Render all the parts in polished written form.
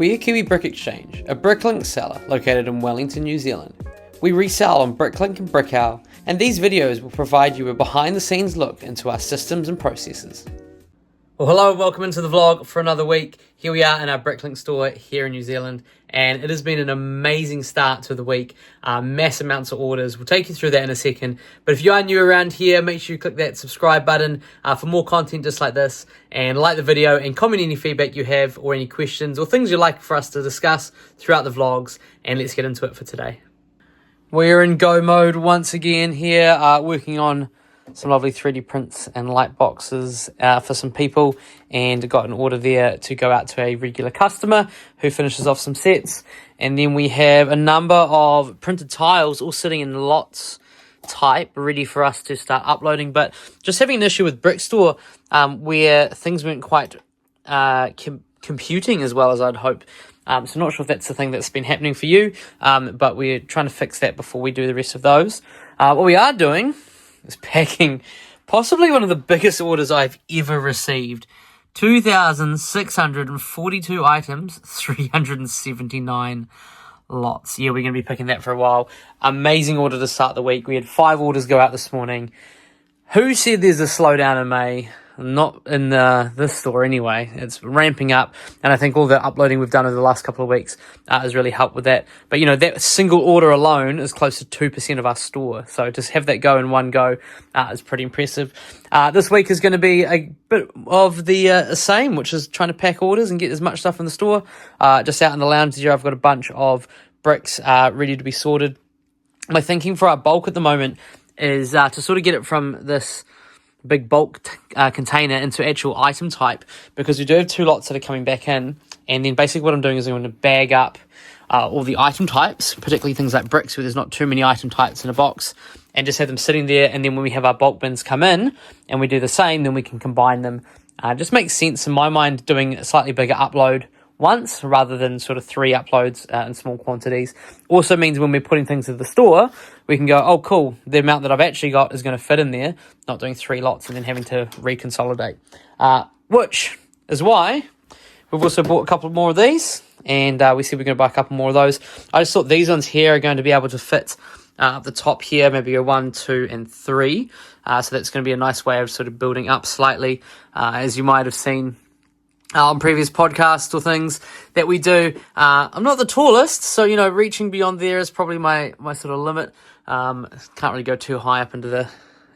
We are Kiwi Brick Exchange, a Bricklink seller located in Wellington, New Zealand. We resell on Bricklink and BrickOwl, and these videos will provide you a behind-the-scenes look into our systems and processes. Well, hello and welcome into the vlog for another week. Here we are in our Bricklink store here in New Zealand, and it has been an amazing start to the week. Mass amounts of orders. We'll take you through that in a second. But if you are new around here, make sure you click that subscribe button for more content just like this, and like the video and comment any feedback you have or any questions or things you'd like for us to discuss throughout the vlogs. And let's get into it for today. We're in go mode once again here, working on some lovely 3D prints and light boxes for some people, and got an order there to go out to a regular customer who finishes off some sets. And then we have a number of printed tiles all sitting in lots type ready for us to start uploading, but just having an issue with Brickstore where things weren't quite computing as well as I'd hope. So not sure if that's the thing that's been happening for you, but we're trying to fix that before we do the rest of those. What we are doing is packing possibly one of the biggest orders I've ever received. 2,642 items, 379 lots. Yeah, we're going to be picking that for a while. Amazing order to start the week. We had 5 orders go out this morning. Who said there's a slowdown in May? Not in this store anyway. It's ramping up, and I think all the uploading we've done over the last couple of weeks has really helped with that. But you know, that single order alone is close to 2% of our store, so just have that go in one go is pretty impressive. This week is going to be a bit of the same, which is trying to pack orders and get as much stuff in the store. Just out in the lounge here, I've got a bunch of bricks ready to be sorted. My thinking for our bulk at the moment is to sort of get it from this big bulk container into actual item type, because we do have 2 lots that are coming back in, and then basically what I'm doing is I'm going to bag up all the item types, particularly things like bricks where there's not too many item types in a box, and just have them sitting there, and then when we have our bulk bins come in and we do the same, then we can combine them. Just makes sense in my mind doing a slightly bigger upload once rather than sort of 3 uploads in small quantities. Also means when we're putting things to the store, we can go, oh cool, the amount that I've actually got is going to fit in there, not doing 3 lots and then having to reconsolidate. Which is why we've also bought a couple more of these, and we said we're going to buy a couple more of those. I just thought these ones here are going to be able to fit up the top here, maybe a 1, 2, and 3. So that's going to be a nice way of sort of building up slightly, as you might have seen on previous podcasts or things that we do. I'm not the tallest, so, you know, reaching beyond there is probably my sort of limit. Can't really go too high up into the,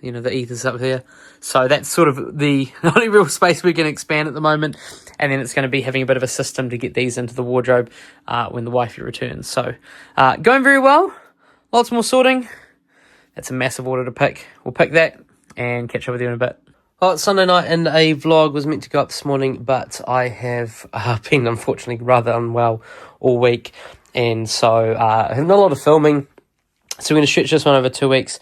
you know, the ethers up there. So that's sort of the only real space we can expand at the moment. And then it's going to be having a bit of a system to get these into the wardrobe when the wifey returns. So going very well. Lots more sorting. That's a massive order to pick. We'll pick that and catch up with you in a bit. Well, it's Sunday night and a vlog was meant to go up this morning, but I have been unfortunately rather unwell all week, and so not a lot of filming. So we're going to stretch this one over 2 weeks,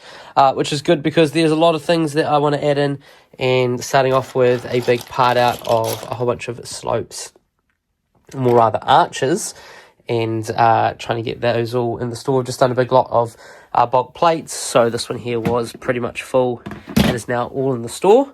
which is good because there's a lot of things that I want to add in, and starting off with a big part out of a whole bunch of slopes, more rather arches, and trying to get those all in the store. We've just done a big lot of bulk plates, so this one here was pretty much full and is now all in the store.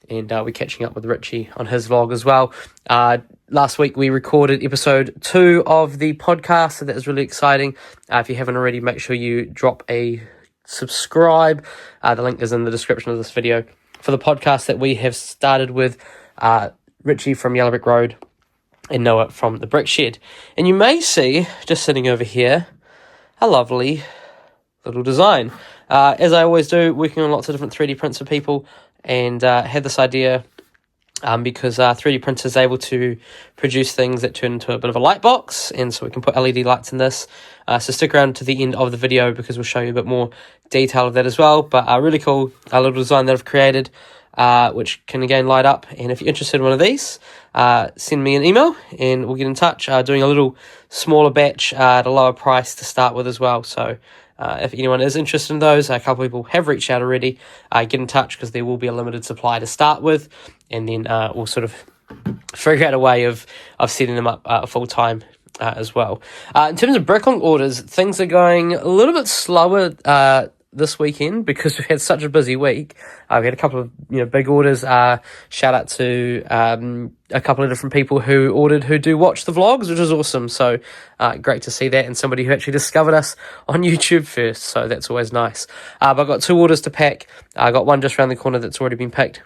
And we're catching up with Richie on his vlog as well. Last week we recorded episode 2 of the podcast, so that was really exciting. If you haven't already, make sure you drop a subscribe. The link is in the description of this video for the podcast that we have started with Richie from Yellow Brick Road and Noah from the Brick Shed. And you may see, just sitting over here, a lovely little design. As I always do, working on lots of different 3D prints for people, and had this idea because 3D printer is able to produce things that turn into a bit of a light box, and so we can put LED lights in this. So stick around to the end of the video because we'll show you a bit more detail of that as well. But really cool little design that I've created, which can again light up. And if you're interested in one of these, send me an email and we'll get in touch. Doing a little smaller batch at a lower price to start with as well. So if anyone is interested in those, a couple of people have reached out already. Get in touch because there will be a limited supply to start with, and then we'll sort of figure out a way of setting them up full time as well. In terms of Bricklink orders, things are going a little bit slower this weekend because we've had such a busy week. We had a couple of big orders. Shout out to a couple of different people who ordered who do watch the vlogs, which is awesome. So great to see that, and somebody who actually discovered us on YouTube first. So that's always nice. But I've got 2 orders to pack. I got one just around the corner that's already been picked.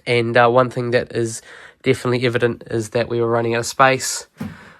And one thing that is definitely evident is that we were running out of space.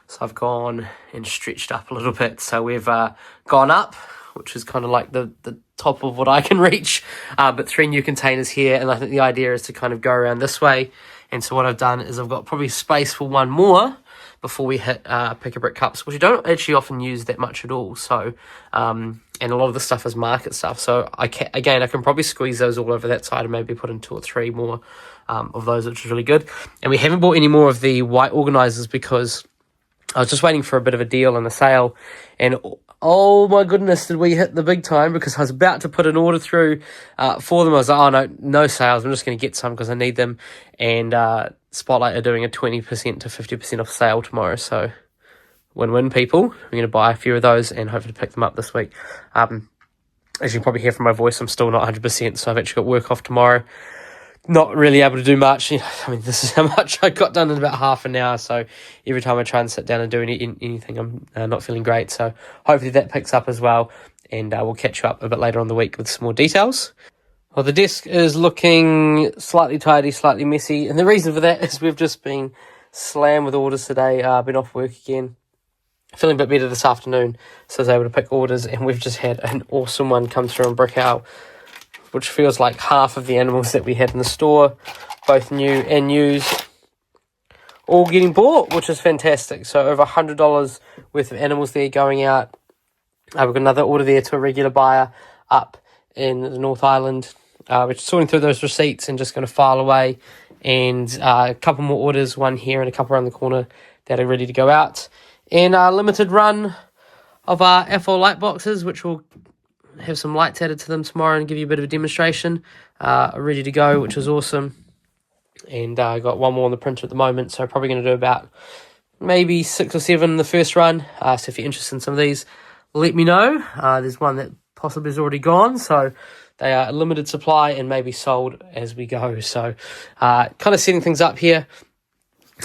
So I've gone and stretched up a little bit. So we've gone up, which is kind of like the top of what I can reach. But 3 new containers here. And I think the idea is to kind of go around this way. And so what I've done is I've got probably space for one more before we hit Pick a Brick cups, which you don't actually often use that much at all. So, and a lot of the stuff is market stuff. So I can probably squeeze those all over that side and maybe put in 2 or 3 more of those, which is really good. And we haven't bought any more of the white organizers because I was just waiting for a bit of a deal and a sale. And oh my goodness, did we hit the big time, because I was about to put an order through for them. I was like, oh no sales, I'm just going to get some because I need them. And Spotlight are doing a 20% to 50% off sale tomorrow. So win-win, people. We're going to buy a few of those and hopefully pick them up this week. As you can probably hear from my voice, I'm still not 100%, so I've actually got work off tomorrow. Not really able to do much. I mean, this is how much I got done in about half an hour. So every time I try and sit down and do anything, I'm not feeling great. So hopefully that picks up as well. And we'll catch you up a bit later on the week with some more details. Well, the desk is looking slightly tidy, slightly messy. And the reason for that is we've just been slammed with orders today. I've been off work again. Feeling a bit better this afternoon. So I was able to pick orders. And we've just had an awesome one come through on BrickOwl, which feels like half of the animals that we had in the store, both new and used, all getting bought, which is fantastic. So over $100 worth of animals there going out. We've got another order there to a regular buyer up in the North Island. We're just sorting through those receipts and just going to file away. And a couple more orders, one here and a couple around the corner that are ready to go out. And a limited run of our FO light boxes, which will have some lights added to them tomorrow and give you a bit of a demonstration, ready to go, which is awesome. And I got one more on the printer at the moment, so probably going to do about maybe 6 or 7 in the first run. So if you're interested in some of these, let me know. There's one that possibly is already gone, so they are a limited supply and maybe sold as we go. So kind of setting things up here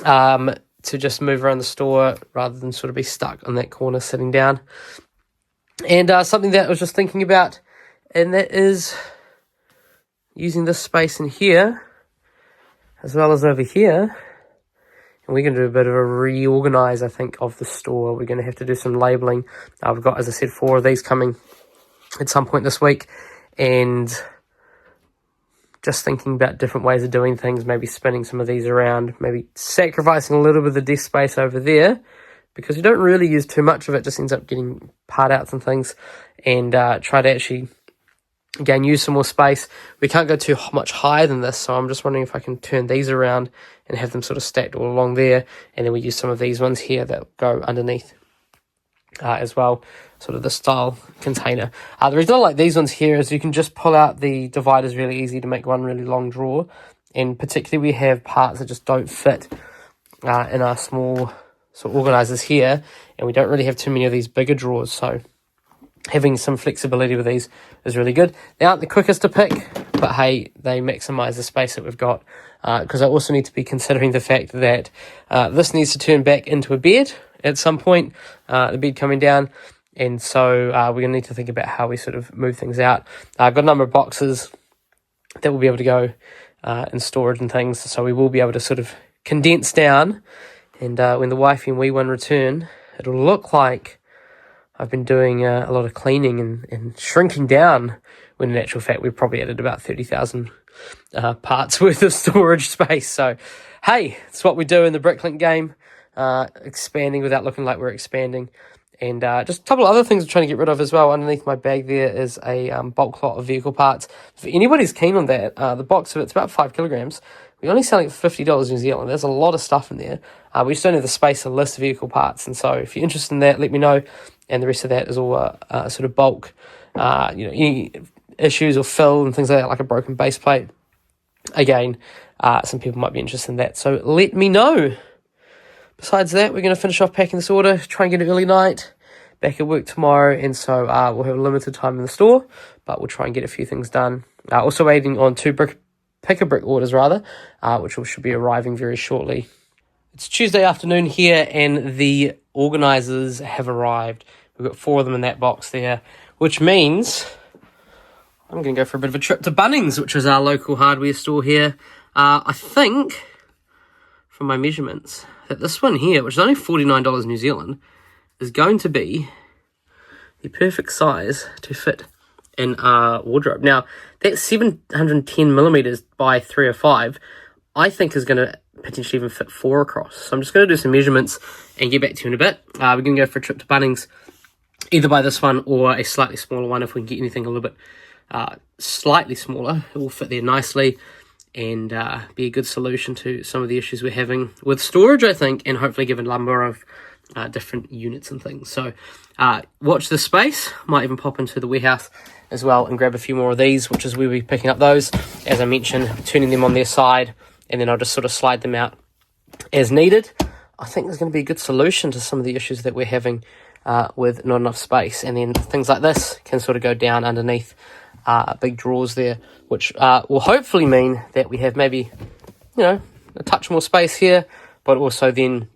to just move around the store rather than sort of be stuck on that corner sitting down. And something that I was just thinking about, and that is using this space in here as well as over here. And we're going to do a bit of a reorganize, I think, of the store. We're going to have to do some labeling. I've got, as I said, 4 of these coming at some point this week. And just thinking about different ways of doing things, maybe spinning some of these around, maybe sacrificing a little bit of the desk space over there, because you don't really use too much of it, just ends up getting part outs and things, and try to actually, again, use some more space. We can't go too much higher than this, so I'm just wondering if I can turn these around and have them sort of stacked all along there, and then we use some of these ones here that go underneath as well, sort of the style container. The reason I like these ones here is you can just pull out the dividers really easy to make one really long drawer, and particularly we have parts that just don't fit in our small organizers here, and we don't really have too many of these bigger drawers, so having some flexibility with these is really good. They aren't the quickest to pick, but hey, they maximize the space that we've got, because I also need to be considering the fact that this needs to turn back into a bed at some point, the bed coming down, and so we're going to need to think about how we sort of move things out. I've got a number of boxes that will be able to go in storage and things, so we will be able to sort of condense down. And when the wifey and wee one return, it'll look like I've been doing a lot of cleaning and shrinking down, when in actual fact we've probably added about 30,000 parts worth of storage space. So, hey, it's what we do in the Bricklink game, expanding without looking like we're expanding. And just a couple of other things I'm trying to get rid of as well. Underneath my bag there is a bulk lot of vehicle parts. If anybody's keen on that, the box of it's about 5 kilograms. We're only selling it for $50 New Zealand. There's a lot of stuff in there. We just don't have the space to list vehicle parts. And so if you're interested in that, let me know. And the rest of that is all sort of bulk, any issues or fill and things like that, like a broken base plate. Again, some people might be interested in that. So let me know. Besides that, we're going to finish off packing this order, try and get an early night, back at work tomorrow, and so we'll have a limited time in the store, but we'll try and get a few things done. Also waiting on 2 pick-a-brick orders, which should be arriving very shortly. It's Tuesday afternoon here, and the organisers have arrived. We've got 4 of them in that box there, which means I'm going to go for a bit of a trip to Bunnings, which is our local hardware store here. I think, from my measurements, that this one here, which is only $49 New Zealand, is going to be the perfect size to fit in our wardrobe. Now, that 710 millimeters by 305, I think is going to potentially even fit 4 across. So I'm just going to do some measurements and get back to you in a bit. We're going to go for a trip to Bunnings, either by this one or a slightly smaller one. If we can get anything a little bit slightly smaller, it will fit there nicely and be a good solution to some of the issues we're having with storage, I think, and hopefully give a number of different units and things. So watch this space. Might even pop into the warehouse as well and grab a few more of these, which is where we'll be picking up those. As I mentioned, turning them on their side, and then I'll just sort of slide them out as needed. I think there's going to be a good solution to some of the issues that we're having with not enough space. And then things like this can sort of go down underneath big drawers there, which will hopefully mean that we have maybe, a touch more space here, but also then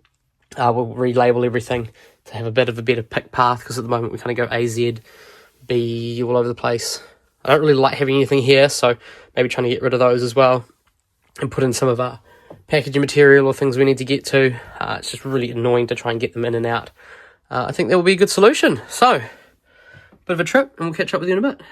we'll relabel everything to have a bit of a better pick path, because at the moment we kind of go A, Z, B all over the place. I don't really like having anything here, so maybe trying to get rid of those as well and put in some of our packaging material or things we need to get to. It's just really annoying to try and get them in and out. I think that will be a good solution. So, bit of a trip, and we'll catch up with you in a bit.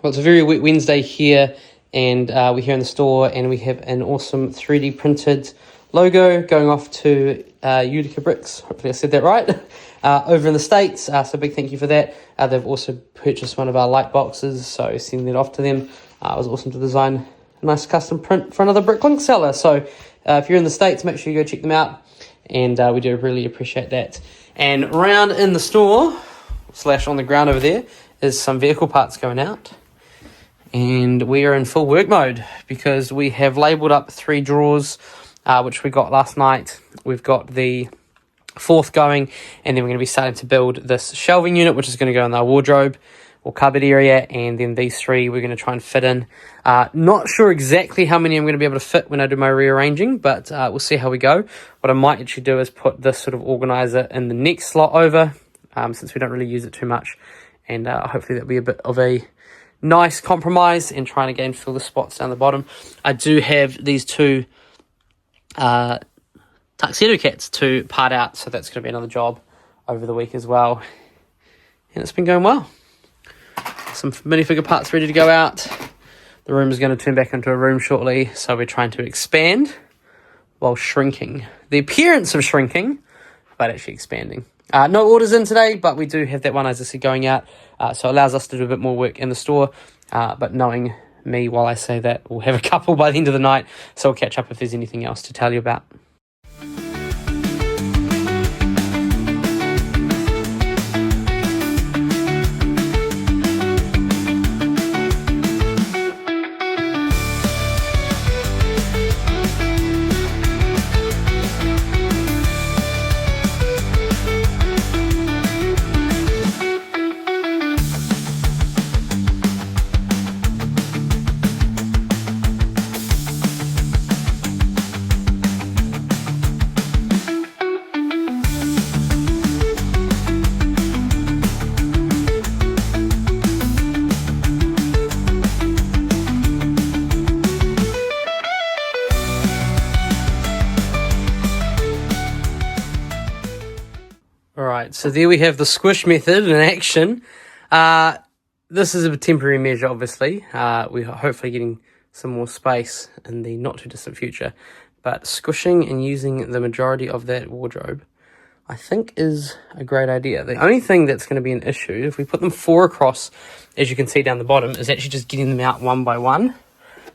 Well, it's a very wet Wednesday here, and we're here in the store, and we have an awesome 3D printed logo going off to Utica Bricks. Hopefully I said that right. Over in the States, so big thank you for that. They've also purchased one of our light boxes, so sending that off to them. It was awesome to design a nice custom print for another Bricklink seller. So if you're in the States, make sure you go check them out, and we do really appreciate that. And around in the store, / on the ground over there, is some vehicle parts going out. And we are in full work mode because we have labelled up 3 drawers, which we got last night. We've got the 4th going, and then we're going to be starting to build this shelving unit, which is going to go in our wardrobe or cupboard area, and then these 3 we're going to try and fit in. Not sure exactly how many I'm going to be able to fit when I do my rearranging, but we'll see how we go. What I might actually do is put this sort of organizer in the next slot over, since we don't really use it too much, and hopefully that'll be a bit of a nice compromise in trying to again fill the spots down the bottom. I do have these 2 tuxedo cats to part out, so that's going to be another job over the week as well, and it's been going well. Some minifigure parts ready to go out. The room is going to turn back into a room shortly, so we're trying to expand while shrinking. The appearance of shrinking, but actually expanding. No orders in today, but we do have that one, as I said, going out, so it allows us to do a bit more work in the store, but knowing me while I say that, we'll have a couple by the end of the night, so we'll catch up if there's anything else to tell you about. Alright, so there we have the squish method in action. This is a temporary measure, obviously. We're hopefully getting some more space in the not too distant future. But squishing and using the majority of that wardrobe, I think, is a great idea. The only thing that's going to be an issue, if we put them 4 across, as you can see down the bottom, is actually just getting them out one by one.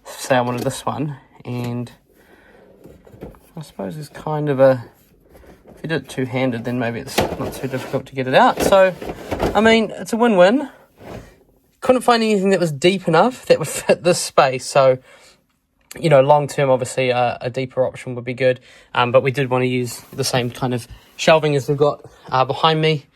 Say I wanted this one, and I suppose there's kind of a... If you did it two-handed, then maybe it's not too difficult to get it out. So, I mean, it's a win-win. Couldn't find anything that was deep enough that would fit this space. So, you know, long-term, obviously, a deeper option would be good. But we did want to use the same kind of shelving as we've got behind me.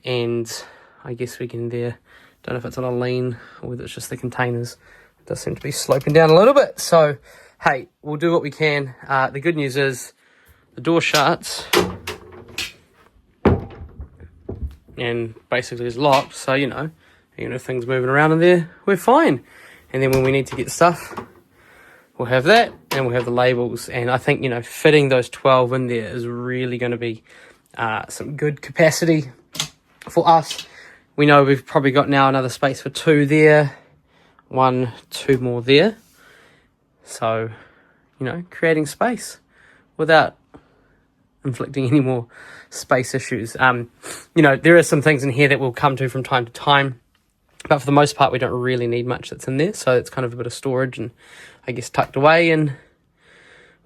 and I guess we can there, don't know if it's on a lean or whether it's just the containers. It does seem to be sloping down a little bit. So, hey, we'll do what we can. The good news is the door shuts and basically is locked. So, you know, even if things moving around in there, we're fine. And then when we need to get stuff, we'll have that, and we'll have the labels. And I think, you know, fitting those 12 in there is really going to be some good capacity for us. We know we've probably got now another space for 2 there, 1, 2 more there. So, you know, creating space without inflicting any more space issues. You know, there are some things in here that we'll come to from time to time, but for the most part, we don't really need much that's in there. So it's kind of a bit of storage and I guess tucked away, and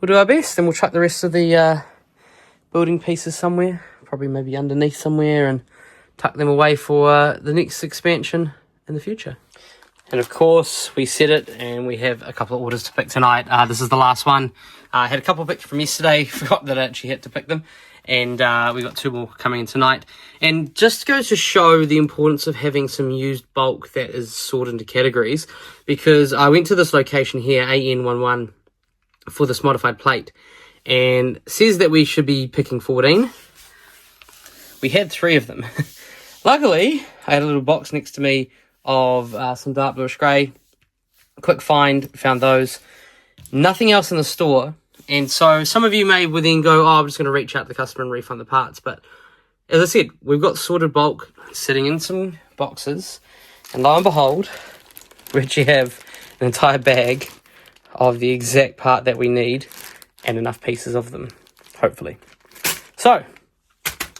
we'll do our best, and we'll chuck the rest of the building pieces somewhere, probably maybe underneath somewhere, and tuck them away for the next expansion in the future. And of course, we set it, and we have a couple of orders to pick tonight. This is the last one. I had a couple picked from yesterday, forgot that I actually had to pick them, and we got 2 more coming in tonight. And just goes to show the importance of having some used bulk that is sorted into categories, because I went to this location here, AN11, for this modified plate, and it says that we should be picking 14. We had 3 of them. Luckily, I had a little box next to me of some dark bluish grey. Quick find, found those. Nothing else in the store. And so some of you may then go, oh, I'm just going to reach out to the customer and refund the parts. But as I said, we've got sorted bulk sitting in some boxes. And lo and behold, we actually have an entire bag of the exact part that we need and enough pieces of them, hopefully. So,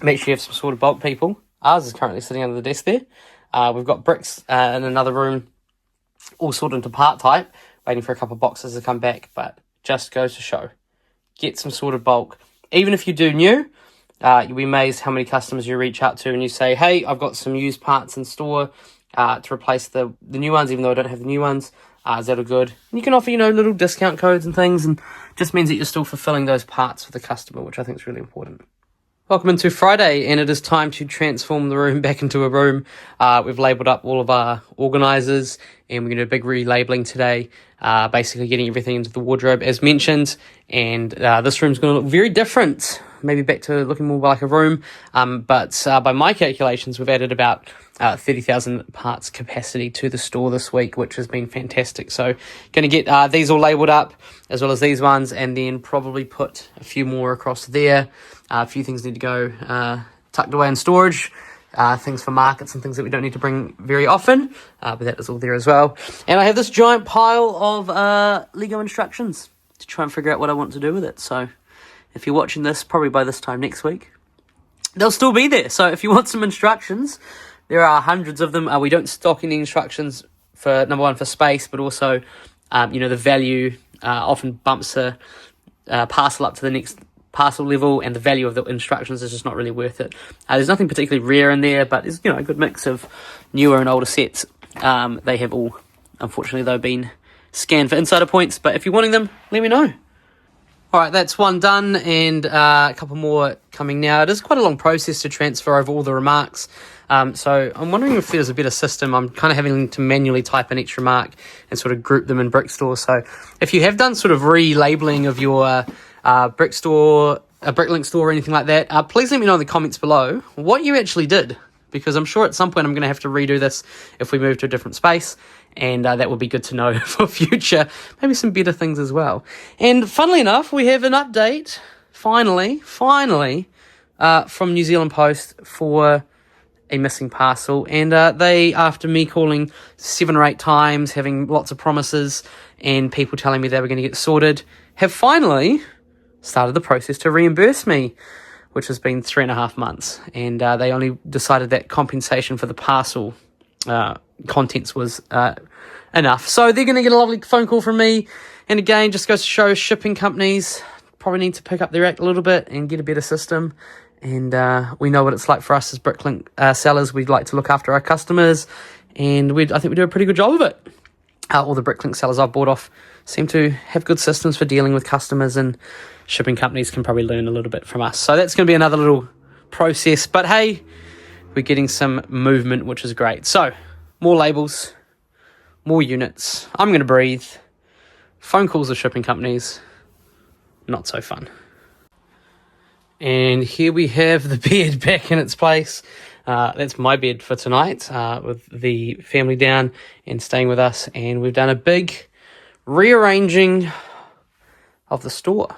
make sure you have some sorted bulk, people. Ours is currently sitting under the desk there. We've got bricks in another room, all sorted into part type, waiting for a couple of boxes to come back, but just goes to show, get some sorted bulk. Even if you do new, you'll be amazed how many customers you reach out to and you say, hey, I've got some used parts in store to replace the new ones, even though I don't have the new ones. Is that all good? And you can offer, you know, little discount codes and things, and just means that you're still fulfilling those parts for the customer, which I think is really important. Welcome into Friday, and it is time to transform the room back into a room. We've labelled up all of our organisers, and we're going to do a big relabeling today, basically getting everything into the wardrobe as mentioned. And this room's going to look very different, maybe back to looking more like a room. But by my calculations, we've added about 30,000 parts capacity to the store this week, which has been fantastic. So going to get these all labelled up, as well as these ones, and then probably put a few more across there. A few things need to go tucked away in storage, things for markets and things that we don't need to bring very often, but that is all there as well. And I have this giant pile of Lego instructions to try and figure out what I want to do with it. So if you're watching this, probably by this time next week, they'll still be there. So if you want some instructions, there are hundreds of them. We don't stock any instructions for, number one, for space, but also, you know, the value often bumps a parcel up to the next parcel level, and the value of the instructions is just not really worth it. There's nothing particularly rare in there, but there's, you know, a good mix of newer and older sets. They have all, unfortunately, though, been scanned for insider points, but if you're wanting them, let me know. All right, that's one done, and a couple more coming now. It is quite a long process to transfer over all the remarks, so I'm wondering if there's a better system. I'm kind of having to manually type in each remark and sort of group them in Brickstore. So if you have done sort of relabeling of your Brick store, a Bricklink store, or anything like that, please let me know in the comments below what you actually did, because I'm sure at some point I'm going to have to redo this if we move to a different space, and that would be good to know for future, maybe some better things as well. And funnily enough, we have an update, finally, from New Zealand Post for a missing parcel, and they, after me calling 7 or 8 times, having lots of promises, and people telling me they were going to get sorted, have finally started the process to reimburse me, which has been 3.5 months, and they only decided that compensation for the parcel contents was enough. So they're going to get a lovely phone call from me, and again, just goes to show shipping companies probably need to pick up their act a little bit and get a better system. And we know what it's like for us as Bricklink sellers. We'd like to look after our customers, and I think we do a pretty good job of it. All the Bricklink sellers I've bought off seem to have good systems for dealing with customers, and shipping companies can probably learn a little bit from us. So that's going to be another little process. But hey, we're getting some movement, which is great. So, more labels, more units. I'm going to breathe. Phone calls with shipping companies, not so fun. And here we have the bed back in its place. That's my bed for tonight, with the family down and staying with us. And we've done a big rearranging of the store.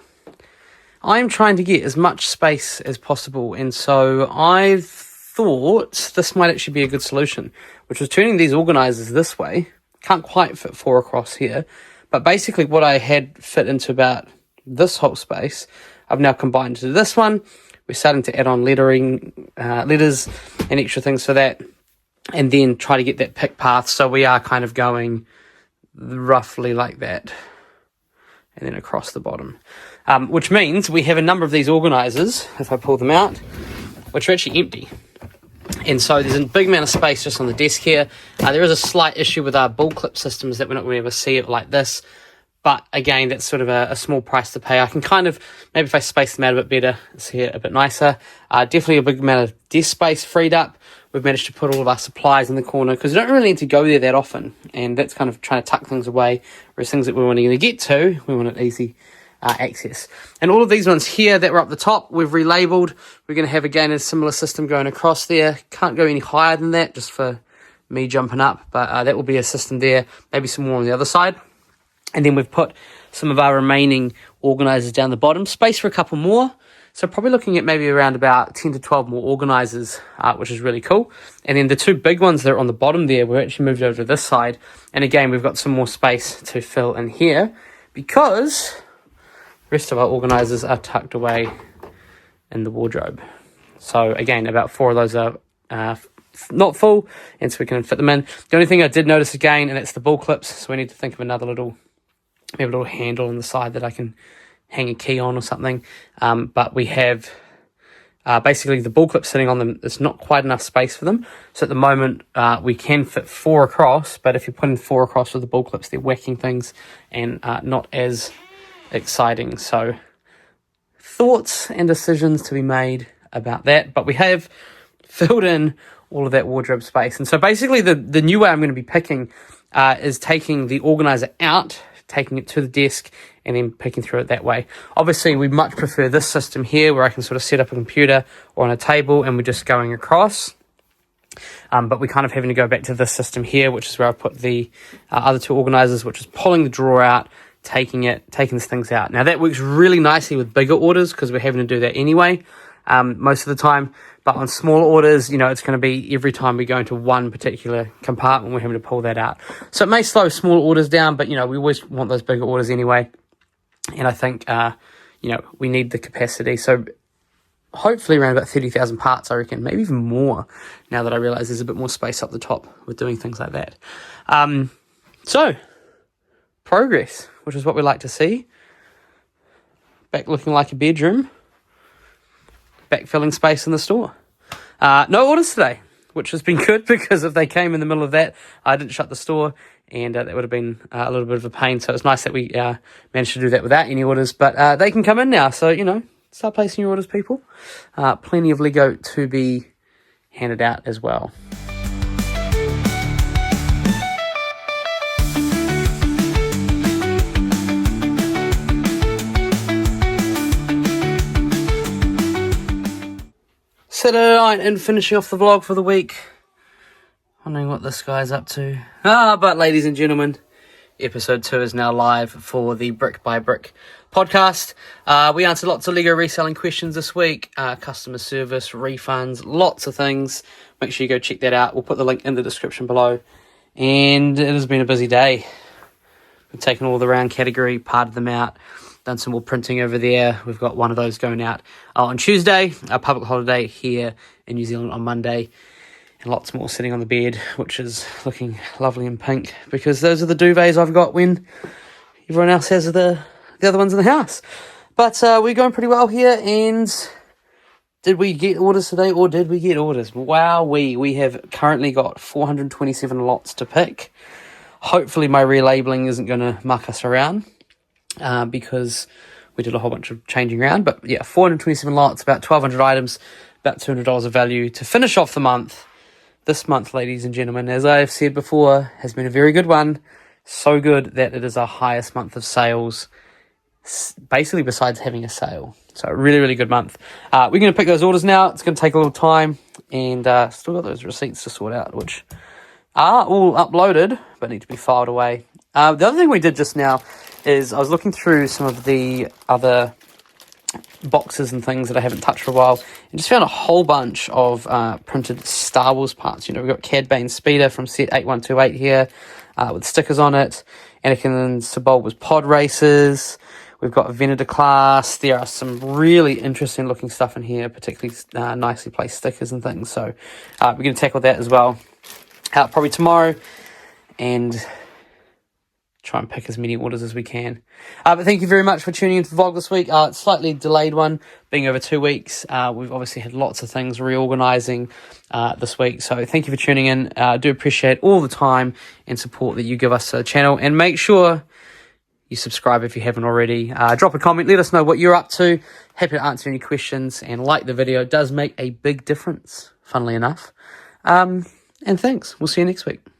I'm trying to get as much space as possible, and so I thought this might actually be a good solution, which was turning these organizers this way. Can't quite fit 4 across here, but basically what I had fit into about this whole space, I've now combined to this one. We're starting to add on letters and extra things for that, and then try to get that pick path. So we are kind of going roughly like that, and then across the bottom, which means we have a number of these organizers, if I pull them out, which are actually empty. And so there's a big amount of space just on the desk here. There is a slight issue with our bull clip systems that we're not going to be able to see it like this. But again, that's sort of a small price to pay. I can kind of, maybe if I space them out a bit better, see it a bit nicer. Definitely a big amount of desk space freed up. We've managed to put all of our supplies in the corner because we don't really need to go there that often. And that's kind of trying to tuck things away. Whereas things that we want to get to, we want it easy access. And all of these ones here that were up the top, we've relabeled. We're going to have, again, a similar system going across there. Can't go any higher than that, just for me jumping up. But that will be a system there. Maybe some more on the other side. And then we've put some of our remaining organizers down the bottom. Space for a couple more. So probably looking at maybe around about 10 to 12 more organizers, which is really cool. And then the 2 big ones that are on the bottom there, we're actually moved over to this side. And again, we've got some more space to fill in here because the rest of our organizers are tucked away in the wardrobe. So again, about 4 of those are not full, and so we can fit them in. The only thing I did notice again, and it's the bull clips, so we need to think of another little, maybe a little handle on the side that I can hang a key on or something. But we have basically the bull clips sitting on them. There's not quite enough space for them. So at the moment, we can fit 4 across, but if you're putting 4 across with the bull clips, they're whacking things and not as exciting. So thoughts and decisions to be made about that. But we have filled in all of that wardrobe space. And so basically the new way I'm going to be picking is taking the organizer out, taking it to the desk, and then picking through it that way. Obviously, we much prefer this system here where I can sort of set up a computer or on a table and we're just going across. But we're kind of having to go back to this system here, which is where I put the other 2 organizers, which is pulling the drawer out, taking these things out. Now, that works really nicely with bigger orders because we're having to do that anyway most of the time. But on smaller orders, it's going to be every time we go into one particular compartment, we're having to pull that out. So it may slow small orders down, but, we always want those bigger orders anyway. And I think, we need the capacity. So hopefully around about 30,000 parts, I reckon, maybe even more, now that I realize there's a bit more space up the top with doing things like that. So, progress, which is what we like to see. Back looking like a bedroom. Back filling space in the store. No orders today, which has been good because if they came in the middle of that, I didn't shut the store, and that would have been a little bit of a pain. So it's nice that we managed to do that without any orders, but they can come in now. So, start placing your orders, people. Plenty of Lego to be handed out as well. Saturday night and finishing off the vlog for the week. Wondering what this guy's up to. But ladies and gentlemen, episode 2 is now live for the Brick by Brick podcast. We answered lots of Lego reselling questions this week. Customer service, refunds, lots of things. Make sure you go check that out. We'll put the link in the description below. And it has been a busy day. We've taken all the round category, parted them out. Done some more printing over there. We've got one of those going out on Tuesday, a public holiday here in New Zealand on Monday, and lots more sitting on the bed, which is looking lovely in pink because those are the duvets I've got when everyone else has the other ones in the house. But we're going pretty well here, and did we get orders today, or did we get orders? Wow, we have currently got 427 lots to pick. Hopefully my relabeling isn't going to muck us around. Because we did a whole bunch of changing around. But yeah, 427 lots, about 1,200 items about $200 of value to finish off the month. This month, ladies and gentlemen, as I have said before, has been a very good one. So good that it is our highest month of sales, basically besides having a sale. So a really, really good month. We're going to pick those orders now. It's going to take a little time, and still got those receipts to sort out, which are all uploaded but need to be filed away. The other thing we did just now is I was looking through some of the other boxes and things that I haven't touched for a while, and just found a whole bunch of printed Star Wars parts. We've got Cad Bane Speeder from set 8128 here, with stickers on it. Anakin and Sebulba's pod races. We've got Venator class. There are some really interesting looking stuff in here, particularly nicely placed stickers and things. So we're going to tackle that as well probably tomorrow, and try and pick as many orders as we can. But thank you very much for tuning into the vlog this week. Slightly delayed one, being over 2 weeks. We've obviously had lots of things reorganizing this week. So thank you for tuning in. I do appreciate all the time and support that you give us to the channel. And make sure you subscribe if you haven't already. Drop a comment. Let us know what you're up to. Happy to answer any questions. And like the video. It does make a big difference, funnily enough. And thanks. We'll see you next week.